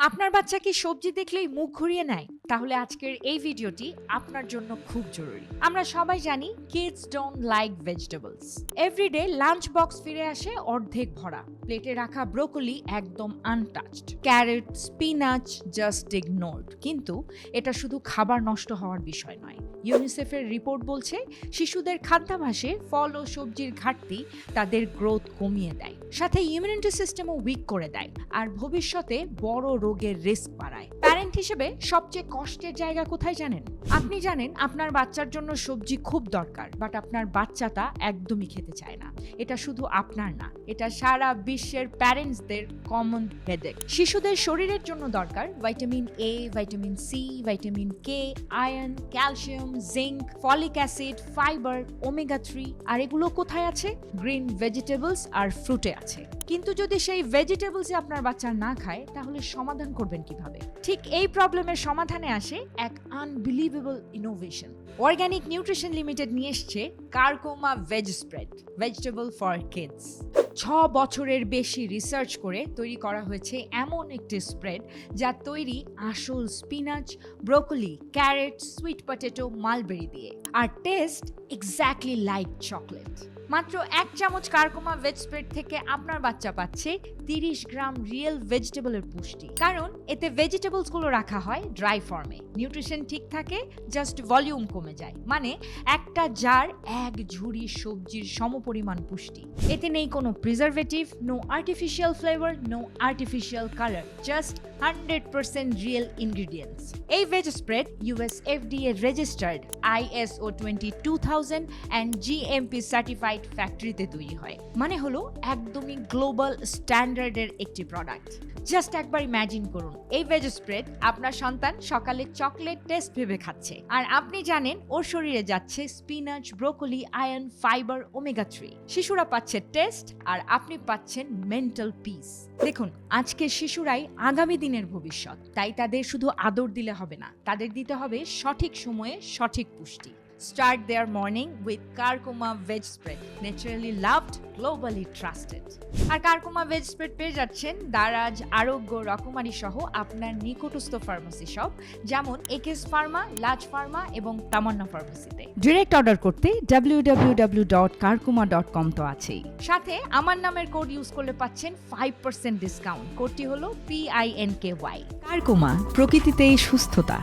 আপনার বাচ্চা কি সবজি দেখলেই মুখ ঘুরিয়ে নেয়? তাহলে আজকের এই ভিডিওটি আপনার জন্য খুব জরুরি। আমরা সবাই জানি kids don't like vegetables. Everyday lunch box ফিরে আসে অর্ধেক ভরা, প্লেটে রাখা ব্রোকলি একদম untouched, carrot spinach just ignored. কিন্তু এটা শুধু খাবার নষ্ট হওয়ার বিষয় নয়। ইউনিসেফের রিপোর্ট বলছে শিশুদের খাদ্যাভ্যাসে ফল ও সবজির ঘাটতি তাদের গ্রোথ কমিয়ে দেয়, সাথে ইমিউনিটি সিস্টেমও উইক করে দেয় আর ভবিষ্যতে বড় রোগের রিস্ক বাড়ায়। প্যারেন্ট হিসেবে সবচেয়ে কষ্টের জায়গা কোথায় জানেন? আপনি জানেন আপনার বাচ্চার জন্য সবজি খুব দরকার, বাট আপনার বাচ্চা তা একদমই খেতে চায় না। এটা শুধু আপনার না, এটা সারা বিশ্বের প্যারেন্টসদের কমন হেডেক। শিশুদের শরীরের জন্য দরকার vitamin A, vitamin C, vitamin K, iron, calcium, zinc, folic acid, fibre, omega 3। আর এগুলো কোথায় আছে? গ্রিন ভেজিটেবলস আর ফ্রুটে আছে। কিন্তু যদি সেই ভেজিটেবলস আপনার বাচ্চা না খায়, তাহলে সমাধান করবেন কিভাবে? ঠিক এই প্রবলেমের সমাধানে আসে এক unbelievable innovation. Organic nutrition limited নিয়ে এসছে Curcuma veg spread, vegetable for kids. 6 বছরের বেশি রিসার্চ করে তৈরি করা হয়েছে এমন একটি স্প্রেড যা তৈরি আসল spinach, broccoli, carrot, sweet potato, mulberry দিয়ে। আর টেস্ট এক্স্যাক্টলি লাইক চকলেট। মাত্র 1 চামচ কারকোমা ভেজ স্প্রেড থেকে আপনার বাচ্চা পাচ্ছে 30 গ্রাম রিয়েল ভেজিটেবলের পুষ্টি, কারণ এতে ভেজিটেবলস গুলো রাখা হয় ড্রাই ফর্মে। নিউট্রিশন ঠিক থাকে, জাস্ট ভলিউম কমে যায়। মানে একটা জার 1 ঝুড়ি সবজির সমপরিমাণ পুষ্টি। এতে নেই কোনো preservative, no artificial flavour, no artificial colour, just 100% real ingredients. এই veg spread US FDA registered, ISO 22000 and GMP certified ফ্যাক্টরিতে তৈরি হয়। মানে হলো একদমই গ্লোবাল স্ট্যান্ডার্ডের একটি প্রোডাক্ট। জাস্ট একবার ইমাজিন করুন, এই ভেজ স্প্রেড আপনার সন্তান সকালে চকলেট টেস্ট ভেবে খাচ্ছে, আর আপনি জানেন ওর শরীরে যাচ্ছে spinach, broccoli, iron, fibre, omega 3। শিশুরা পাচ্ছে টেস্ট আর আপনি পাচ্ছেন মেন্টাল পিস। দেখুন, আজকের শিশুরাই আগামী দিনের ভবিষ্যৎ। তাই তাদের শুধু আদর দিলে হবে না, তাদের দিতে হবে সঠিক সময়ে সঠিক পুষ্টি। Start their morning with Karkoma Veg Spread, naturally loved, globally trusted. R কারকোমা veg spread পেয়ে যাচ্ছেন দারাজ, আরোগ্য, রকমারি সহ আপনার নিকটস্থ ফার্মেসি শপ, যেমন একেস ফার্মা, লাজ ফার্মা এবং তামান্না ফার্মেসিতে। ডিরেক্ট অর্ডার করতে www.karkoma.com তো আছেই, সাথে আমার নামের কোড ইউজ করলে পাচ্ছেন 5% ডিসকাউন্ট। কোডটি হলো PINKY। কারকোমা, প্রকৃতিতেই সুস্থতা।